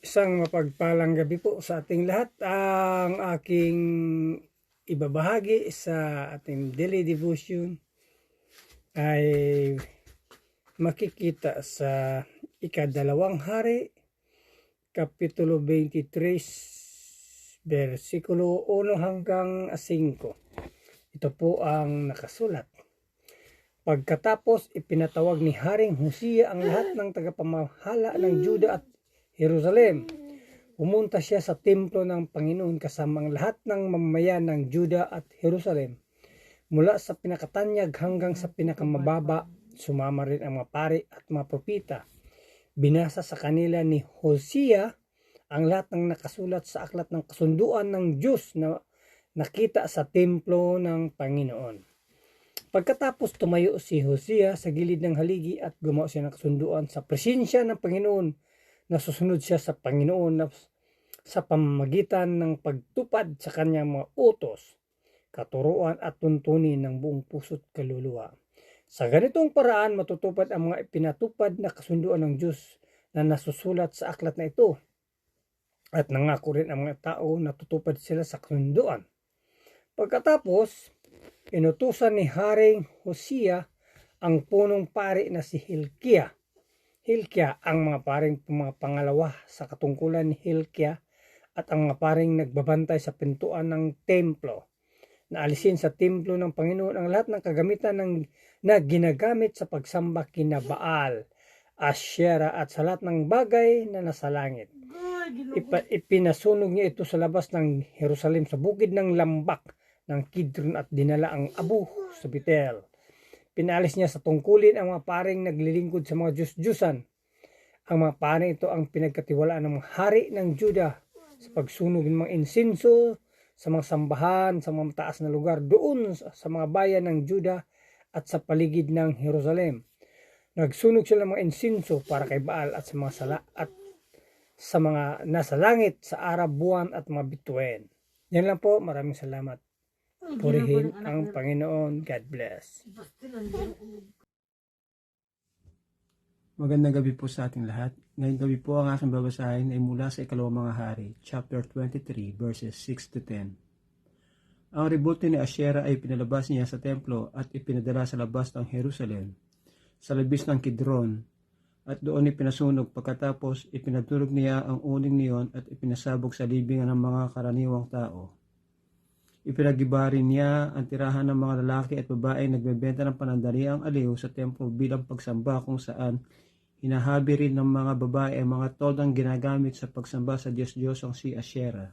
Isang mapagpalang gabi po sa ating lahat. Ang aking ibabahagi sa ating daily devotion ay makikita sa ikadalawang hari, Kapitulo 23, versikulo 1 hanggang 5. Ito po ang nakasulat. Pagkatapos ipinatawag ni Haring Hosea ang lahat ng tagapamahala ng Juda at Jerusalem. Pumunta siya sa templo ng Panginoon kasama ang lahat ng mamamayan ng Juda at Jerusalem. Mula sa pinakatanyag hanggang sa pinakamababa, sumama rin ang mga pari at mga propita. Binasa sa kanila ni Hosea ang lahat ng nakasulat sa aklat ng kasunduan ng Diyos na nakita sa templo ng Panginoon. Pagkatapos tumayo si Hosea sa gilid ng haligi at gumawa siya ng kasunduan sa presensya ng Panginoon. Nasusunod siya sa Panginoon sa pamamagitan ng pagtupad sa kanyang mga utos, katuruan at tuntunin ng buong puso't kaluluwa. Sa ganitong paraan matutupad ang mga ipinatupad na kasunduan ng Diyos na nasusulat sa aklat na ito. At nangako rin ang mga tao na tutupad sila sa kasunduan. Pagkatapos, inutusan ni Haring Hosea ang punong pari na si Hilkiah ang mga paring mga pangalawa sa katungkulan ni Hilkiah at ang mga paring nagbabantay sa pintuan ng templo. Naalisin sa templo ng Panginoon ang lahat ng kagamitan na ginagamit sa pagsamba kina Baal, Asyera at sa lahat ng bagay na nasa langit. Ipinasunog niya ito sa labas ng Jerusalem sa bukid ng lambak ng Kidron at dinala ang abo sa Betel. Pinalis niya sa tungkulin ang mga paring naglilingkod sa mga Diyos-Diyusan. Ang mga paring ito ang pinagkatiwalaan ng mga hari ng Juda sa pagsunog ng mga insinso sa mga sambahan sa mga mataas na lugar doon sa mga bayan ng Juda at sa paligid ng Jerusalem. Nagsunog sila ng mga insinso para kay Baal at sa mga nasa langit, sa araw, buwan at mga bituin. Yan lang po. Maraming salamat. Purihin ang Panginoon. God bless. Magandang gabi po sa ating lahat. Ngayong gabi po ang aking babasahin ay mula sa ikalawang mga hari, chapter 23, verses 6 to 10. Ang ributo ni Asyera ay pinalabas niya sa templo at ipinadala sa labas ng Jerusalem, sa labis ng Kidron, at doon ipinasunog. Pagkatapos ipinadurog niya ang uling niyon at ipinasabog sa libingan ng mga karaniwang tao. Ipinagiba rin niya ang tirahan ng mga lalaki at babae nagbebenta ng panandaliang aliw sa templo bilang pagsamba, kung saan hinahabi rin ng mga babae ang mga toldang ginagamit sa pagsamba sa Diyos-Diyosong si Asyera.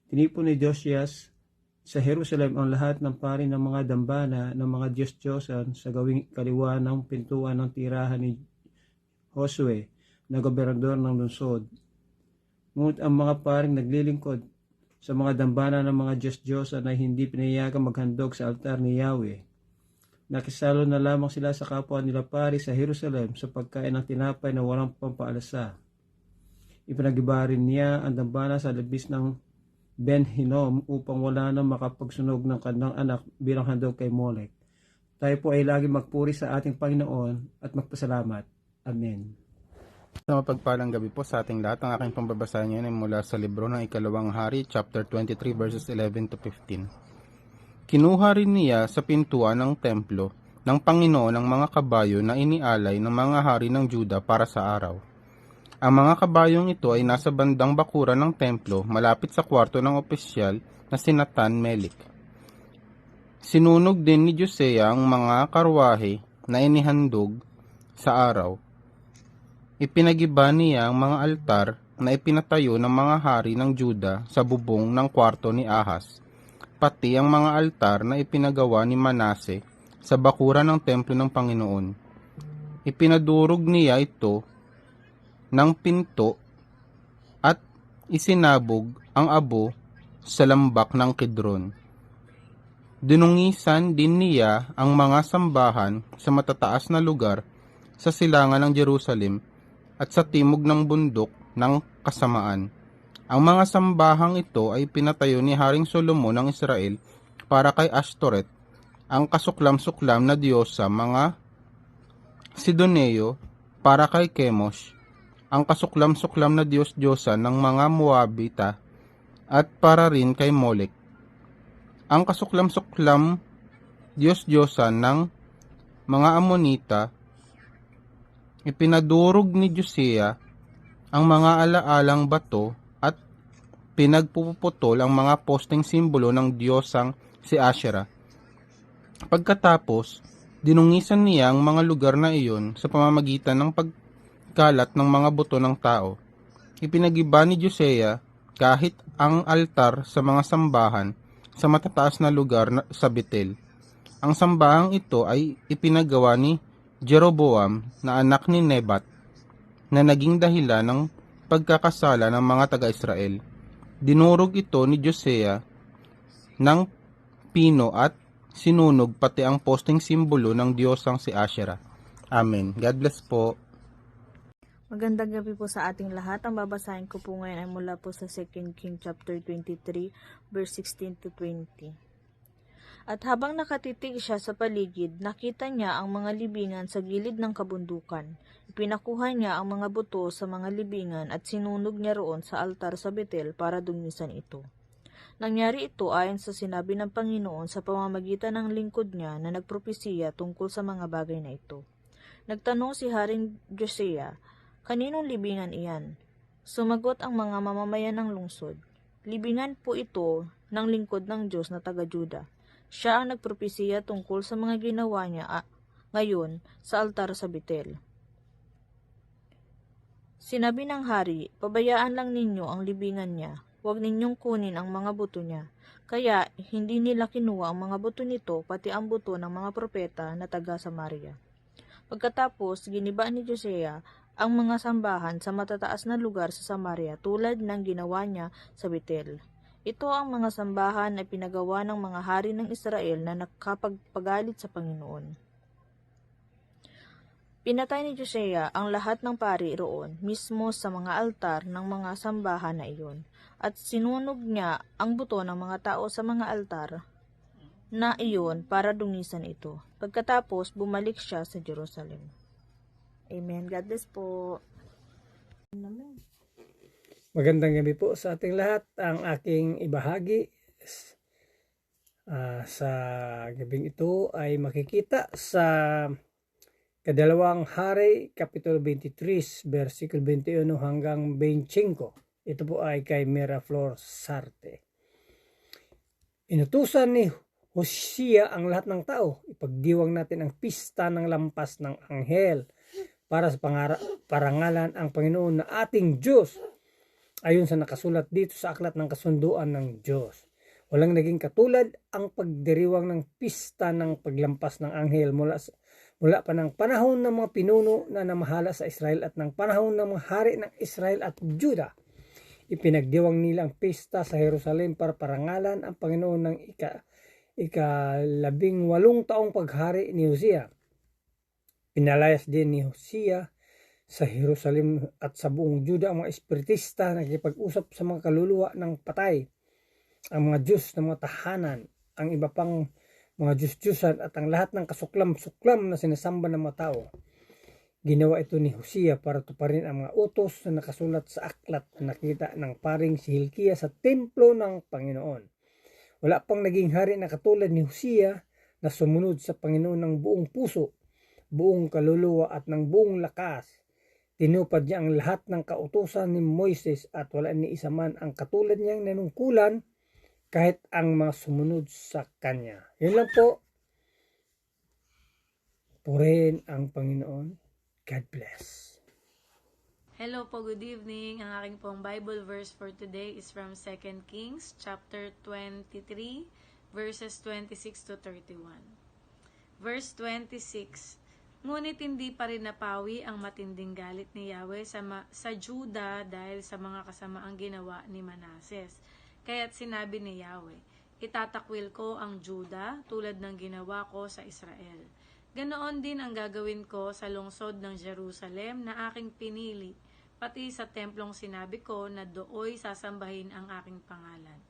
Tinipon ni Josias sa Jerusalem ang lahat ng pari ng mga dambana ng mga Diyos-Diyosan sa gawing kaliwa ng pintuan ng tirahan ni Josue na gobernador ng lungsod. Ngunit ang mga paring naglilingkod sa mga dambana ng mga Diyos-Diyosan ay hindi pinayagang maghandog sa altar ni Yahweh. Nakisalo na lamang sila sa kapwa nila pari sa Jerusalem sa pagkain ng tinapay na walang pampaalasa. Ipinagiba rin niya ang dambana sa labis ng Ben-Hinnom upang wala nang makapagsunog ng kanyang anak bilang handog kay Molek. Tayo po ay lagi magpuri sa ating Panginoon at magpasalamat. Amen. Sa mapagpalang gabi po sa ating lahat, ang aking pambabasahin ngayon ay mula sa libro ng ikalawang hari, chapter 23, verses 11 to 15. Kinuha rin niya sa pintuan ng templo ng Panginoon ang mga kabayo na inialay ng mga hari ng Juda para sa araw. Ang mga kabayong ito ay nasa bandang bakuran ng templo, malapit sa kwarto ng opisyal na si Nathan-Melek. Sinunog din ni Josiah ang mga karwahe na inihandog sa araw. Ipinagiba niya ang mga altar na ipinatayo ng mga hari ng Juda sa bubong ng kwarto ni Ahaz, pati ang mga altar na ipinagawa ni Manase sa bakuran ng templo ng Panginoon. Ipinadurog niya ito ng pinto at isinabog ang abo sa lambak ng Kidron. Dinungisan din niya ang mga sambahan sa matataas na lugar sa silangan ng Jerusalem at sa timog ng bundok ng kasamaan. Ang mga sambahang ito ay pinatayo ni Haring Solomon ng Israel para kay Ashtoreth, ang kasuklam-suklam na diyos sa mga Sidoneo, para kay Chemosh, ang kasuklam-suklam na Diyos-Diyosan ng mga Moabita at para rin kay Molek. Ang kasuklam-suklam Diyos-Diyosan ng mga Amonita, ipinadurog ni Josiah ang mga alaalang bato at pinagpuputol ang mga posteng simbolo ng diyosang si Asherah. Pagkatapos, dinungisan niya ang mga lugar na iyon sa pamamagitan ng pagkalat ng mga buto ng tao. Ipinagiba ni Josiah kahit ang altar sa mga sambahan sa matataas na lugar sa Betel. Ang sambahang ito ay ipinagawa ni Jeroboam na anak ni Nebat na naging dahilan ng pagkakasala ng mga taga-Israel. Dinurog ito ni Josiah ng pino at sinunog pati ang posteng simbolo ng diyosang si Asherah. Amen. God bless po. Magandang gabi po sa ating lahat. Ang babasahin ko po ngayon ay mula po sa 2 King chapter 23 verse 16 to 20. At habang nakatitig siya sa paligid, nakita niya ang mga libingan sa gilid ng kabundukan. Ipinakuha niya ang mga buto sa mga libingan at sinunog niya roon sa altar sa Betel para dungisan ito. Nangyari ito ayon sa sinabi ng Panginoon sa pamamagitan ng lingkod niya na nagpropesiya tungkol sa mga bagay na ito. Nagtanong si Haring Josiah, "Kaninong libingan iyan?" Sumagot ang mga mamamayan ng lungsod, "Libingan po ito ng lingkod ng Diyos na taga-Juda. Siya ang nagpropesiya tungkol sa mga ginawa niya ngayon sa altar sa Betel." Sinabi ng hari, "Pabayaan lang ninyo ang libingan niya. Huwag ninyong kunin ang mga buto niya." Kaya hindi nila kinuha ang mga buto nito pati ang buto ng mga propeta na taga Samaria. Pagkatapos, giniba ni Josiah ang mga sambahan sa matataas na lugar sa Samaria tulad ng ginawa niya sa Betel. Ito ang mga sambahan na pinagawa ng mga hari ng Israel na nakapagpagalit sa Panginoon. Pinatay ni Josiah ang lahat ng pari roon mismo sa mga altar ng mga sambahan na iyon, at sinunog niya ang buto ng mga tao sa mga altar na iyon para dungisan ito. Pagkatapos, bumalik siya sa Jerusalem. Amen. God bless po. Magandang gabi po sa ating lahat. Ang aking ibahagi sa gabing ito ay makikita sa Kadalawang Hari, Kapitulo 23, versikulo 21 hanggang 25. Ito po ay kay Miraflor Sarte. Inutusan ni Hosea ang lahat ng tao. Ipagdiwang natin ang pista ng lampas ng anghel para sa parangalan ang Panginoon na ating Diyos. Ayon sa nakasulat dito sa aklat ng kasunduan ng Diyos. Walang naging katulad ang pagdiriwang ng pista ng paglampas ng anghel mula pa ng panahon ng mga pinuno na namahala sa Israel at ng panahon ng mga hari ng Israel at Juda. Ipinagdiwang nila ang pista sa Jerusalem para parangalan ang Panginoon ng ika-18 taong paghari ni Hosea. Pinalayas din ni Hosea sa Jerusalem at sa buong Juda ang mga espiritista na nakikipag-usap sa mga kaluluwa ng patay, ang mga Diyos ng mga tahanan, ang iba pang mga Diyos-Diyosan at ang lahat ng kasuklam-suklam na sinasamba ng mga tao. Ginawa ito ni Hosea para tuparin ang mga utos na nakasulat sa aklat na nakita ng paring si Hilkiah sa templo ng Panginoon. Wala pang naging hari na katulad ni Hosea na sumunod sa Panginoon ng buong puso, buong kaluluwa at ng buong lakas. Tinupad niya ang lahat ng kautusan ni Moises at wala ni isa man ang katulad niyang nanungkulan kahit ang mga sumunod sa kanya. Yun lang po. Purihin ang Panginoon. God bless. Hello po, good evening. Ang aking pong Bible verse for today is from 2 Kings chapter 23 verses 26 to 31. Verse 26. Ngunit hindi pa rin napawi ang matinding galit ni Yahweh sa Juda dahil sa mga kasamaang ginawa ni Manases. Kaya't sinabi ni Yahweh, itatakwil ko ang Juda tulad ng ginawa ko sa Israel. Ganoon din ang gagawin ko sa lungsod ng Jerusalem na aking pinili, pati sa templong sinabi ko na dooy sasambahin ang aking pangalan.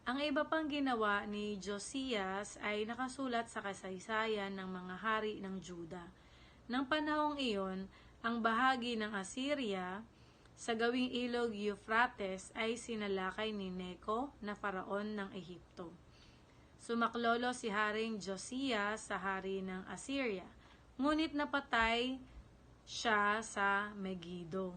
Ang iba pang ginawa ni Josias ay nakasulat sa kasaysayan ng mga hari ng Juda. Nang panahong iyon ang bahagi ng Assyria sa gawing ilog Euphrates ay sinalakay ni Neco na faraon ng Ehipto. Sumaklolo si Haring Josiah sa hari ng Assyria, ngunit napatay siya sa Megiddo.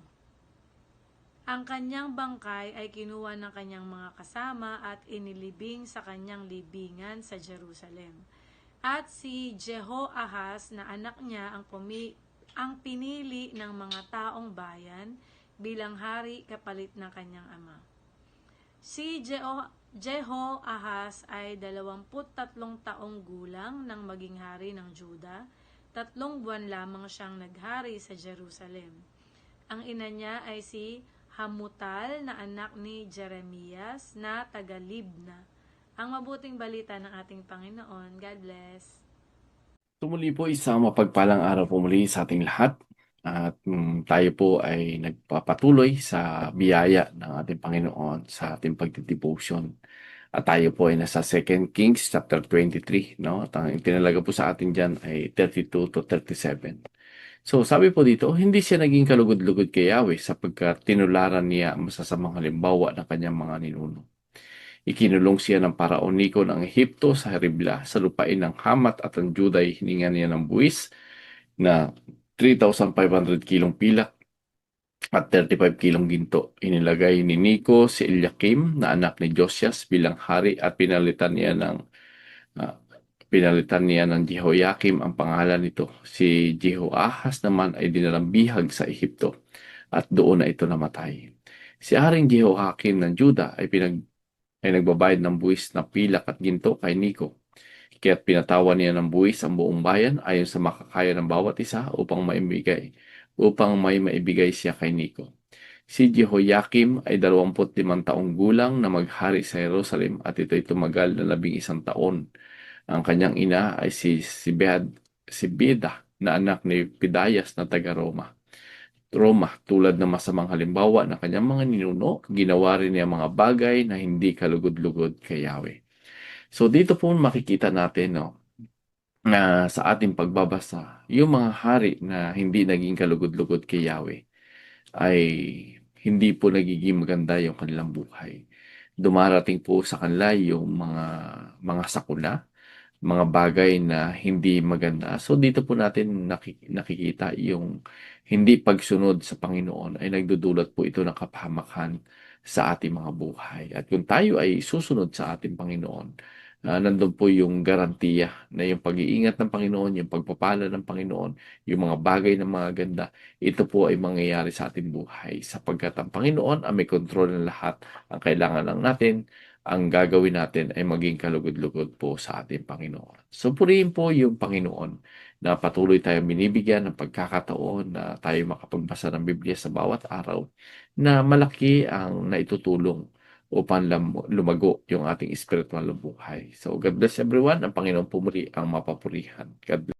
Ang kanyang bangkay ay kinuha ng kanyang mga kasama at inilibing sa kanyang libingan sa Jerusalem. At si Jehoahaz na anak niya ang pinili ng mga taong bayan bilang hari kapalit ng kanyang ama. Si Jehoahaz ay 23 taong gulang nang maging hari ng Juda. 3 buwan lamang siyang naghari sa Jerusalem. Ang ina niya ay si Hamutal na anak ni Jeremias na taga Libna. Ang mabuting balita ng ating Panginoon. God bless. Tumuli po isang mapagpalang araw po muli sa ating lahat. At tayo po ay nagpapatuloy sa biyaya ng ating Panginoon sa ating pagtitipotion. At tayo po ay nasa 2 Kings chapter 23. No? At ang itinalaga po sa atin dyan ay 32 to 37. So sabi po dito, hindi siya naging kalugod-lugod kay Yahweh sapagkat tinularan niya ang masasamang halimbawa ng kanyang mga ninuno. Ikinulong siya ng Paraon Nico ng Ehipto sa Ribla sa lupain ng Hamat at ang Juda ay hiningan niya ng buwis na 3,500 kilong pilak at 35 kilong ginto. Inilagay ni Nico si Eliakim na anak ni Josias bilang hari at pinalitan niya ng Jehoiakim ang pangalan nito. Si Jehoahaz naman ay dinalang bihag sa Ehipto at doon na ito namatay. Si Haring Jehoiakim ng Juda ay nagbabayad ng buwis na pilak at ginto kay Nico. Kaya't pinatawan niya ng buwis ang buong bayan ayon sa makakaya ng bawat isa upang may maibigay siya kay Nico. Si Jehoiakim ay 25 taong gulang na maghari sa Jerusalem at ito'y tumagal na 11 taon. Ang kanyang ina ay si Beda na anak ni Pedaias na taga Roma. Tulad ng masamang halimbawa ng kanyang mga ninuno, ginawa rin niya mga bagay na hindi kalugod-lugod kay Yahweh. So dito po makikita natin na sa ating pagbabasa, yung mga hari na hindi naging kalugod-lugod kay Yahweh ay hindi po nagiging maganda yung kanilang buhay. Dumarating po sa kanila yung mga sakuna, mga bagay na hindi maganda. So dito po natin nakikita yung hindi pagsunod sa Panginoon ay nagdudulot po ito ng kapahamakan sa ating mga buhay. At kung tayo ay susunod sa ating Panginoon, nandun po yung garantiya na yung pag-iingat ng Panginoon, yung pagpapala ng Panginoon, yung mga bagay na mga ganda, ito po ay mangyayari sa ating buhay sapagkat ang Panginoon ang may kontrol ng lahat. Ang kailangan lang natin, ang gagawin natin ay maging kalugod-lugod po sa ating Panginoon. So purihin po yung Panginoon na patuloy tayong binibigyan ng pagkakataon na tayo makapagbasa ng Biblia sa bawat araw na malaki ang naitutulong upang lumago yung ating spiritual buhay. So God bless everyone. Ang Panginoon po muli ang mapapurihan. God bless.